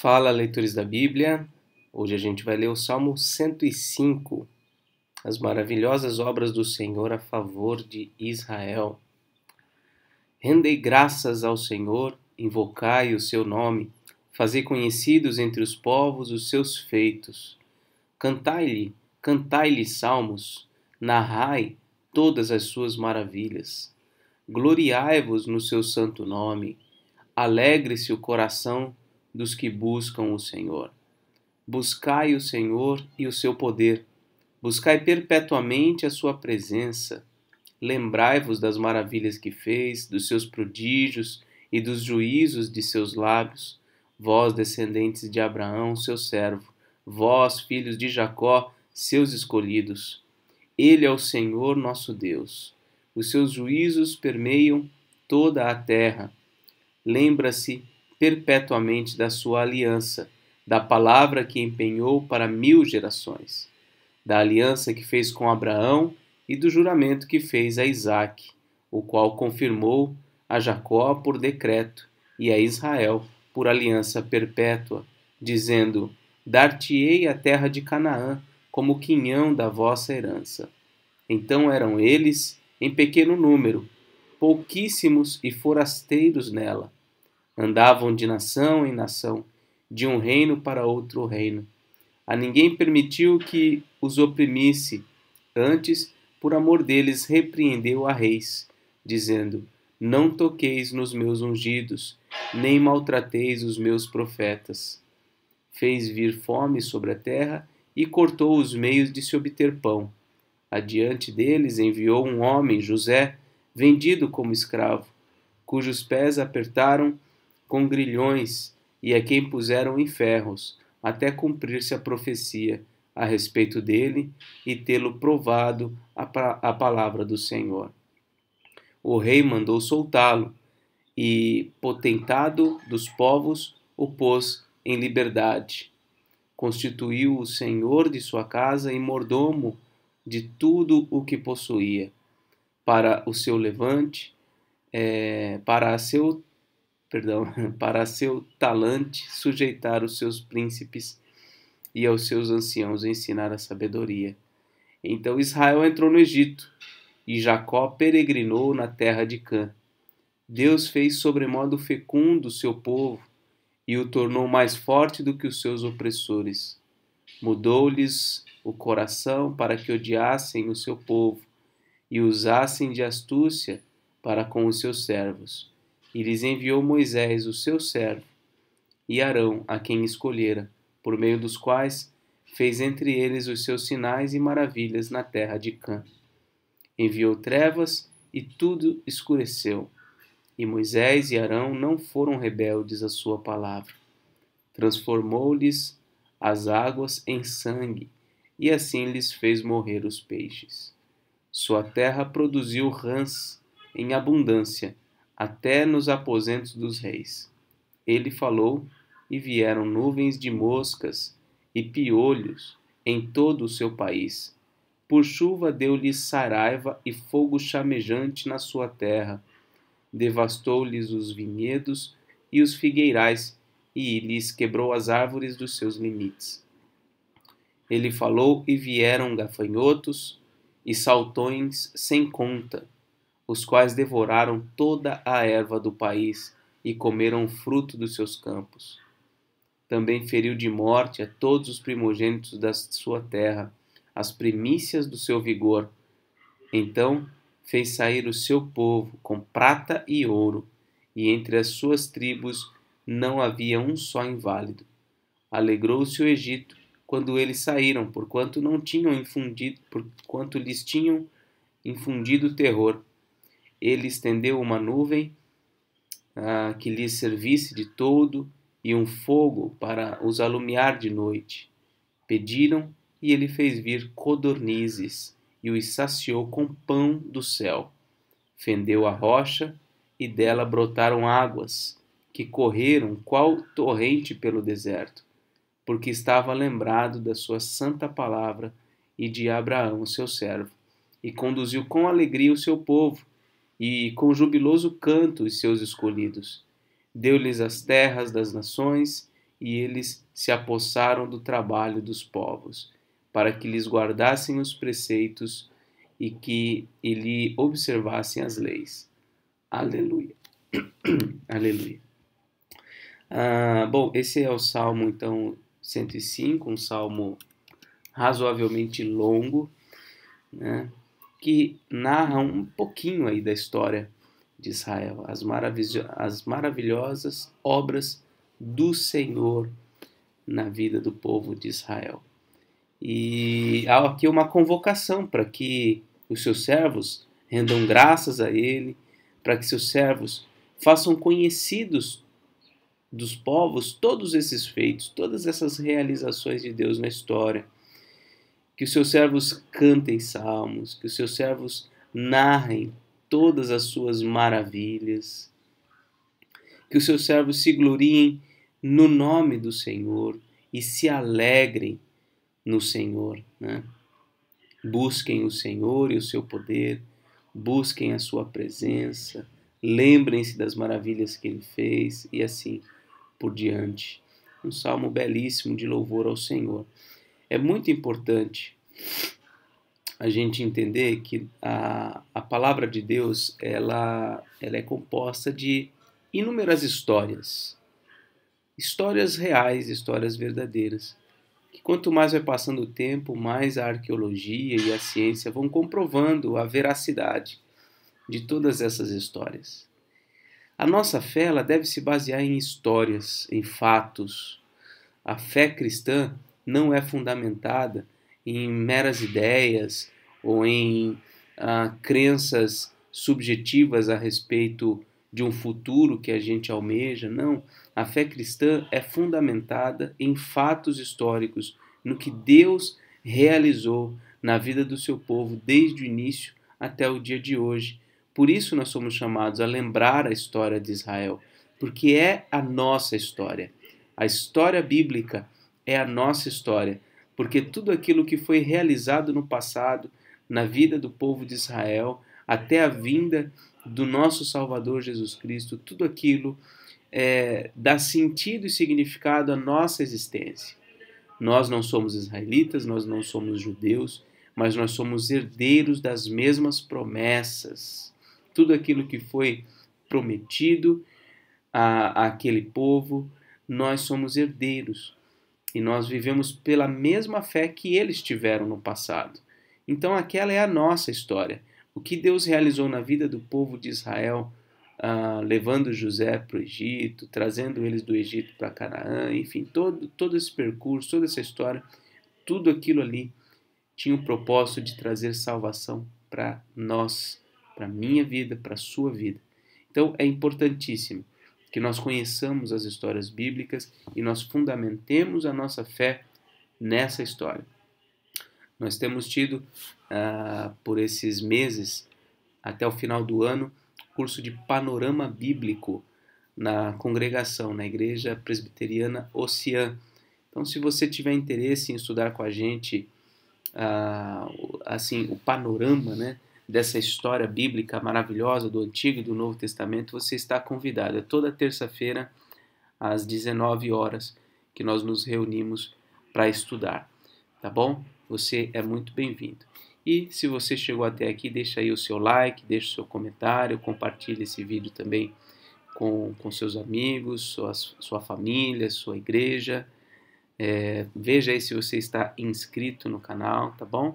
Fala, leitores da Bíblia. Hoje a gente vai ler o Salmo 105, as maravilhosas obras do Senhor a favor de Israel. Rendei graças ao Senhor, invocai o seu nome, fazei conhecidos entre os povos os seus feitos. Cantai-lhe salmos, narrai todas as suas maravilhas. Gloriai-vos no seu santo nome, alegre-se o coração dos que buscam o Senhor. Buscai o Senhor e o seu poder. Buscai perpetuamente a sua presença. Lembrai-vos das maravilhas que fez, dos seus prodígios e dos juízos de seus lábios. Vós, descendentes de Abraão, seu servo, vós, filhos de Jacó, seus escolhidos. Ele é o Senhor nosso Deus. Os seus juízos permeiam toda a terra. Lembra-se perpetuamente da sua aliança, da palavra que empenhou para 1000 gerações, da aliança que fez com Abraão e do juramento que fez a Isaque, o qual confirmou a Jacó por decreto e a Israel por aliança perpétua, dizendo: Dar-te-ei a terra de Canaã como quinhão da vossa herança. Então eram eles em pequeno número, pouquíssimos e forasteiros nela. Andavam de nação em nação, de um reino para outro reino. A ninguém permitiu que os oprimisse. Antes, por amor deles, repreendeu a reis, dizendo: Não toqueis nos meus ungidos, nem maltrateis os meus profetas. Fez vir fome sobre a terra e cortou os meios de se obter pão. Adiante deles enviou um homem, José, vendido como escravo, cujos pés apertaram com grilhões e a quem puseram em ferros, até cumprir-se a profecia a respeito dele e tê-lo provado a palavra do Senhor. O rei mandou soltá-lo e, potentado dos povos, o pôs em liberdade. Constituiu-o senhor de sua casa e mordomo de tudo o que possuía, para o seu levante, para seu talante sujeitar os seus príncipes e aos seus anciãos ensinar a sabedoria. Então Israel entrou no Egito e Jacó peregrinou na terra de Cã. Deus fez sobremodo fecundo o seu povo e o tornou mais forte do que os seus opressores. Mudou-lhes o coração para que odiassem o seu povo e usassem de astúcia para com os seus servos. E lhes enviou Moisés, o seu servo, e Arão, a quem escolhera, por meio dos quais fez entre eles os seus sinais e maravilhas na terra de Cã. Enviou trevas e tudo escureceu. E Moisés e Arão não foram rebeldes à sua palavra. Transformou-lhes as águas em sangue, e assim lhes fez morrer os peixes. Sua terra produziu rãs em abundância, até nos aposentos dos reis. Ele falou, e vieram nuvens de moscas e piolhos em todo o seu país. Por chuva deu-lhes saraiva e fogo chamejante na sua terra. Devastou-lhes os vinhedos e os figueirais, e lhes quebrou as árvores dos seus limites. Ele falou, e vieram gafanhotos e saltões sem conta, os quais devoraram toda a erva do país e comeram o fruto dos seus campos. Também feriu de morte a todos os primogênitos da sua terra, as primícias do seu vigor. Então fez sair o seu povo com prata e ouro, e entre as suas tribos não havia um só inválido. Alegrou-se o Egito quando eles saíram, porquanto lhes tinham infundido terror. Ele estendeu uma nuvem que lhes servisse de todo e um fogo para os alumiar de noite. Pediram e ele fez vir codornizes e os saciou com pão do céu. Fendeu a rocha e dela brotaram águas que correram qual torrente pelo deserto, porque estava lembrado da sua santa palavra e de Abraão, seu servo, e conduziu com alegria o seu povo e com jubiloso canto os seus escolhidos. Deu-lhes as terras das nações e eles se apossaram do trabalho dos povos, para que lhes guardassem os preceitos e que lhe observassem as leis. Aleluia. Aleluia. Bom, esse é o Salmo, então, 105, um salmo razoavelmente longo, né, que narra um pouquinho aí da história de Israel, as maravilhosas obras do Senhor na vida do povo de Israel. E há aqui uma convocação para que os seus servos rendam graças a Ele, para que seus servos façam conhecidos dos povos todos esses feitos, todas essas realizações de Deus na história. Que os seus servos cantem salmos, que os seus servos narrem todas as suas maravilhas, que os seus servos se gloriem no nome do Senhor e se alegrem no Senhor, né? Busquem o Senhor e o seu poder, busquem a sua presença, lembrem-se das maravilhas que ele fez e assim por diante. Um salmo belíssimo de louvor ao Senhor. É muito importante a gente entender que a palavra de Deus ela é composta de inúmeras histórias. Histórias reais, histórias verdadeiras. Que quanto mais vai passando o tempo, mais a arqueologia e a ciência vão comprovando a veracidade de todas essas histórias. A nossa fé ela deve se basear em histórias, em fatos. A fé cristã não é fundamentada em meras ideias ou em crenças subjetivas a respeito de um futuro que a gente almeja. Não, a fé cristã é fundamentada em fatos históricos, no que Deus realizou na vida do seu povo desde o início até o dia de hoje. Por isso nós somos chamados a lembrar a história de Israel, porque é a nossa história. A história bíblica é a nossa história, porque tudo aquilo que foi realizado no passado, na vida do povo de Israel, até a vinda do nosso Salvador Jesus Cristo, tudo aquilo dá sentido e significado à nossa existência. Nós não somos israelitas, nós não somos judeus, mas nós somos herdeiros das mesmas promessas. Tudo aquilo que foi prometido àquele povo, nós somos herdeiros. E nós vivemos pela mesma fé que eles tiveram no passado. Então aquela é a nossa história. O que Deus realizou na vida do povo de Israel, levando José para o Egito, trazendo eles do Egito para Canaã, enfim, todo esse percurso, toda essa história, tudo aquilo ali tinha o propósito de trazer salvação para nós, para a minha vida, para a sua vida. Então é importantíssimo que nós conheçamos as histórias bíblicas e nós fundamentemos a nossa fé nessa história. Nós temos tido, por esses meses, até o final do ano, curso de panorama bíblico na congregação, na Igreja Presbiteriana Oceã. Então, se você tiver interesse em estudar com a gente assim, o panorama, né, dessa história bíblica maravilhosa do Antigo e do Novo Testamento, você está convidado. É toda terça-feira, às 19 horas, que nós nos reunimos para estudar, tá bom? Você é muito bem-vindo. E se você chegou até aqui, deixa aí o seu like, deixa o seu comentário, compartilhe esse vídeo também com seus amigos, sua família, sua igreja. Veja aí se você está inscrito no canal, tá bom?